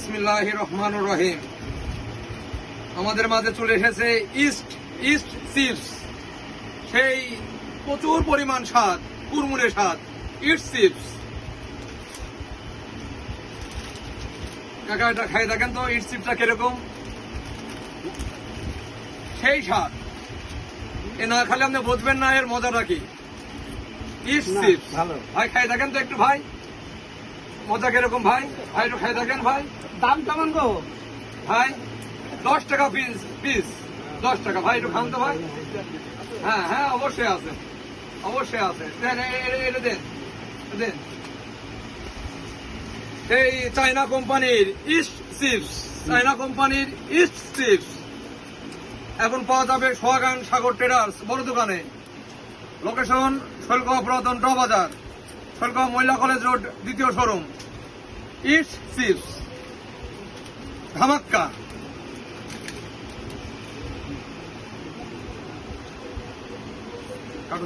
বিসমিল্লাহির রহমানির রহিম। আমাদের মাঝে চলে এসেছে ইস্ট চিপস। সেই প্রচুর পরিমাণ স্বাদ, কুরমুরে স্বাদ, ইস্ট চিপস। কাকা এটা খাই দেখেন তো ইস্ট চিপসটা কিরকম, সেই স্বাদ। এ না খালে আপনি বুঝবেন না এর মজাটা কি। ইস্ট চিপস ভাই খাই দেখেন তো একটু ভাই, মজা কিরকম ভাই? ভাই একটু খাই দেখেন ভাই। দাম কেমন গো ভাই 10 টাকা পিস, 10 টাকা। ভাই একটু খান তো ভাই। হ্যাঁ হ্যাঁ অবশ্যই আছে, অবশ্যই আছে। দেন এটা দেন, দেন। এই চায়না কোম্পানির ইস্ট চিপস, চায়না কোম্পানির ইস্ট চিপস এখন পাওয়া যাবে সোহাগান সাগর ট্রেডার্স বড় দোকানে। লোকেশন শৈলকুপা পুরাতন ট বাজার, শৈলকুপা মহিলা কলেজ রোড, দ্বিতীয় শোরুম। ইস্ট চিপস ধামাক্কা। কাটো